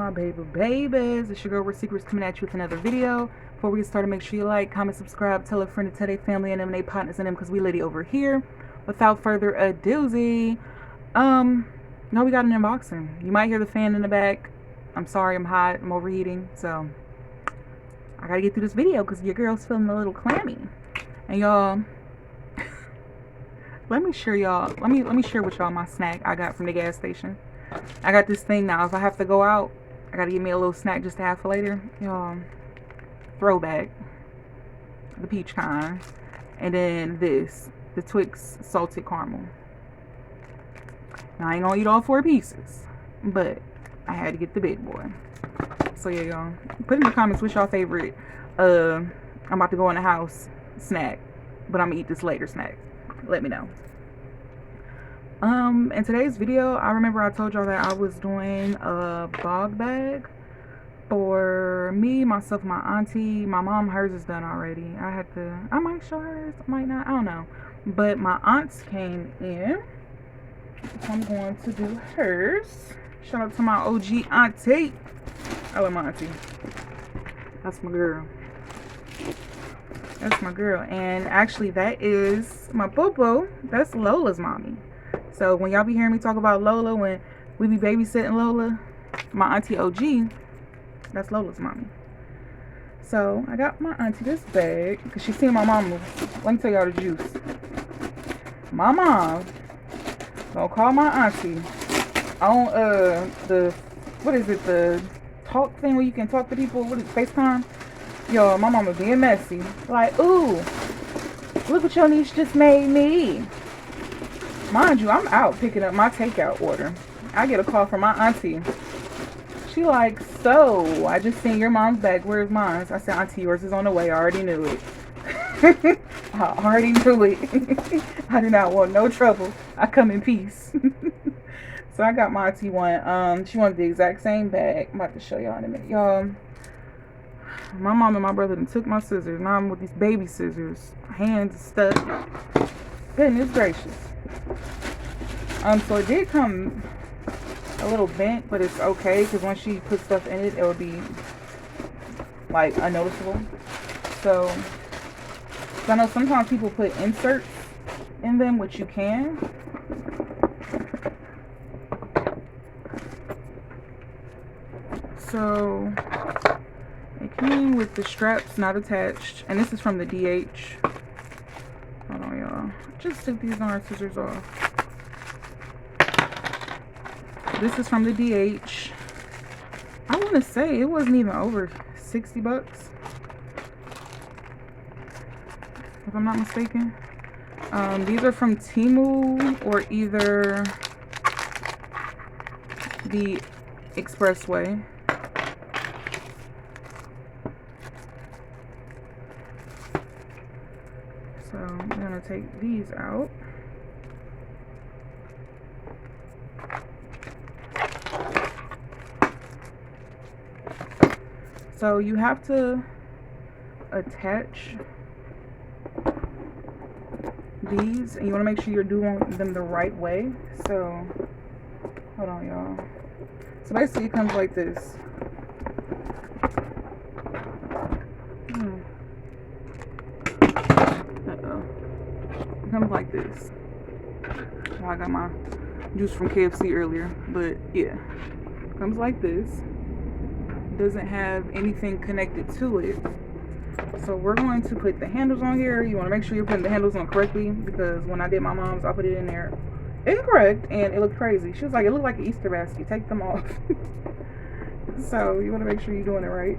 my babies? It's your girl with Secrets coming at you with another video. Before we get started, make sure you like, comment, subscribe, tell a friend to tell their family and them, and they partners and them, because we lady over here. Without further ado, no, we got an unboxing. You might hear the fan in the back. I'm sorry, I'm hot, I'm overheating, so I gotta get through this video because your girl's feeling a little clammy. And y'all, let me share with y'all my snack I got from the gas station. I got this thing now. If I have to go out, I gotta get me a little snack just to have for later. Y'all, throwback, the peach kind, and then this, the Twix salted caramel. Now I ain't gonna eat all 4 pieces, but I had to get the big boy. So yeah, y'all, put in the comments what's y'all favorite I'm about to go in the house snack, but I'm gonna eat this later snack. Let me know. In today's video, I remember I told y'all that I was doing a Bogg bag for me, myself, my auntie. My mom, hers is done already. I might show hers, I might not, I don't know. But my aunts came in, so I'm going to do hers. Shout out to my OG auntie. I love my auntie. That's my girl. That's my girl. And actually, that is my boo-boo. That's Lola's mommy. So when y'all be hearing me talk about Lola, when we be babysitting Lola, my auntie OG, that's Lola's mommy. So I got my auntie this bag because she seen my mom. Let me tell y'all the juice. My mom gonna call my auntie on the, what is it, the talk thing where you can talk to people. What is it, FaceTime? Yo, my mama being messy. Like, ooh, look what your niece just made me. Mind you, I'm out picking up my takeout order. I get a call from my auntie. She like, so, I just seen your mom's bag. Where's mine? I said, auntie, yours is on the way. I already knew it. I already knew it. I do not want no trouble. I come in peace. So I got my auntie one. She wanted the exact same bag. I'm about to show y'all in a minute. Y'all, my mom and my brother took my scissors. Mom with these baby scissors. Hands stuck. Goodness gracious. So it did come a little bent, but it's okay because once she puts stuff in it, it will be like unnoticeable. So I know sometimes people put inserts in them, which you can. So it came with the straps not attached, and this is from the DH. Hold on, y'all. Just took these darn scissors off. This is from the DH. I want to say it wasn't even over 60 bucks, if I'm not mistaken. These are from Temu or either the Expressway. So I'm gonna take these out. So you have to attach these, and you want to make sure you're doing them the right way. So hold on, y'all. So basically it comes like this. It comes like this. Well, I got my juice from KFC earlier, but yeah, it comes like this. Doesn't have anything connected to it. So we're going to put the handles on here. You want to make sure you're putting the handles on correctly, because when I did my mom's, I put it in there incorrect and it looked crazy. She was like, it looked like an Easter basket, take them off. So you want to make sure you're doing it right.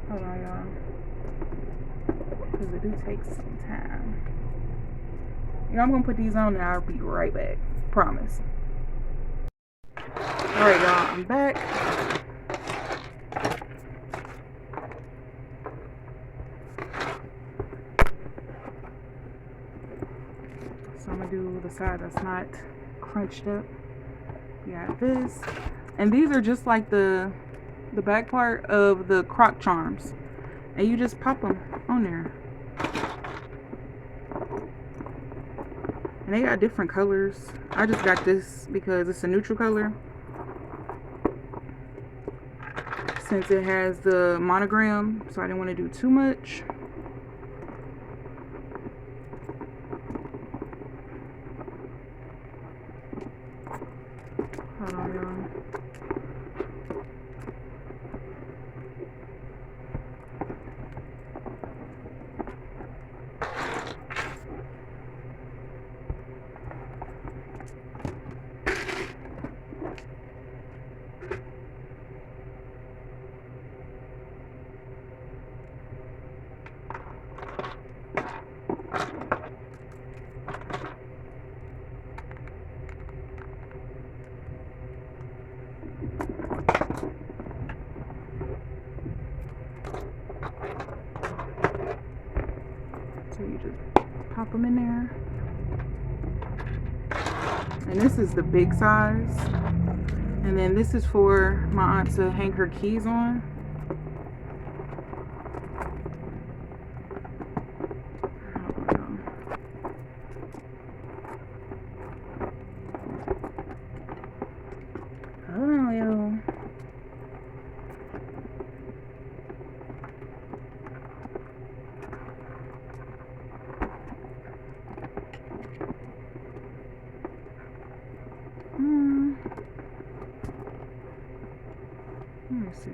Hold on, y'all, because it do take some time. I'm gonna put these on and I'll be right back. Promise. Alright, y'all, I'm back. So I'm gonna do the side that's not crunched up. We got this. And these are just like the back part of the crock charms. And you just pop them on there. And they got different colors. I just got this because it's a neutral color, since it has the monogram, so I didn't want to do too much. Hold on, y'all. So you just pop them in there. And this is the big size. And then this is for my aunt to hang her keys on. Hold on, yo. Let me see.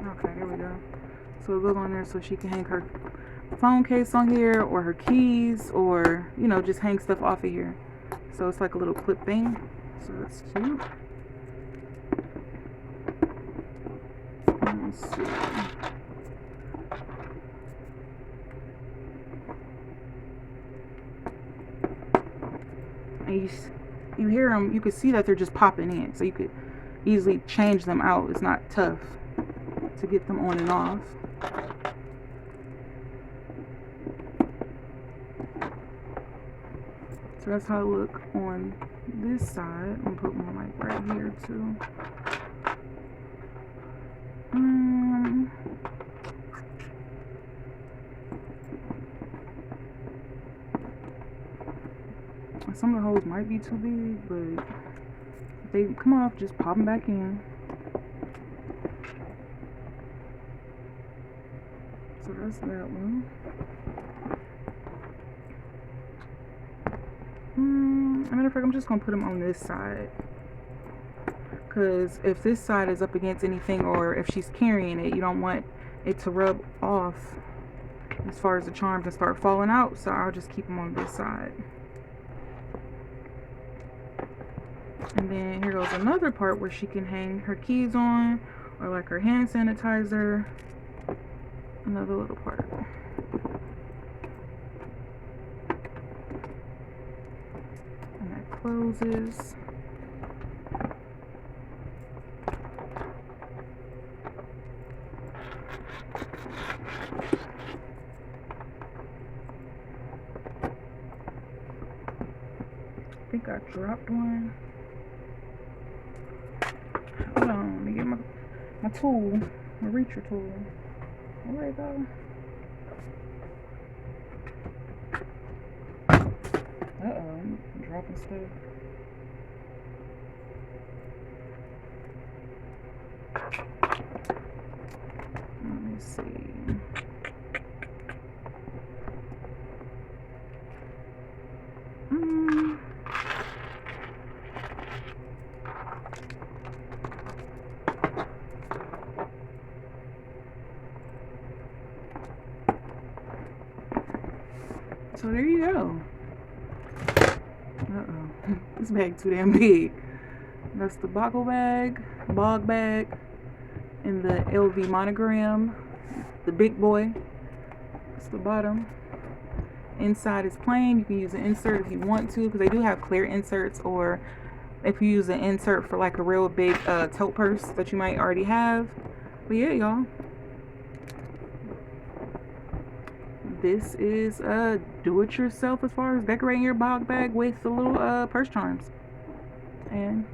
Okay, there we go. So it'll go on there so she can hang her phone case on here, or her keys, or, you know, just hang stuff off of here. So it's like a little clip thing. So that's cute. Let's see. And you hear them, you can see that they're just popping in, so you could easily change them out. It's not tough to get them on and off. So that's how it look on this side. I'm gonna put one like right here too. Some of the holes might be too big, but if they come off, just pop them back in. So that's that one. As a matter of fact, I'm just gonna put them on this side, because if this side is up against anything, or if she's carrying it, you don't want it to rub off as far as the charms and start falling out. So I'll just keep them on this side. And then here goes another part where she can hang her keys on, or like her hand sanitizer. Another little part. And that closes. I think I dropped one. Hold on, let me get my tool, my reacher tool. Where'd it go? Uh-oh, I'm dropping stuff. Let me see. So there you go. Uh-oh. This bag too damn big. That's the Bogg Bag, and the LV monogram. The big boy. That's the bottom. Inside is plain. You can use an insert if you want to, because they do have clear inserts, or if you use an insert for like a real big tote purse that you might already have. But yeah, y'all. This is do-it-yourself as far as decorating your Bogg bag with the little purse charms. And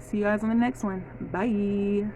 See you guys on the next one. Bye.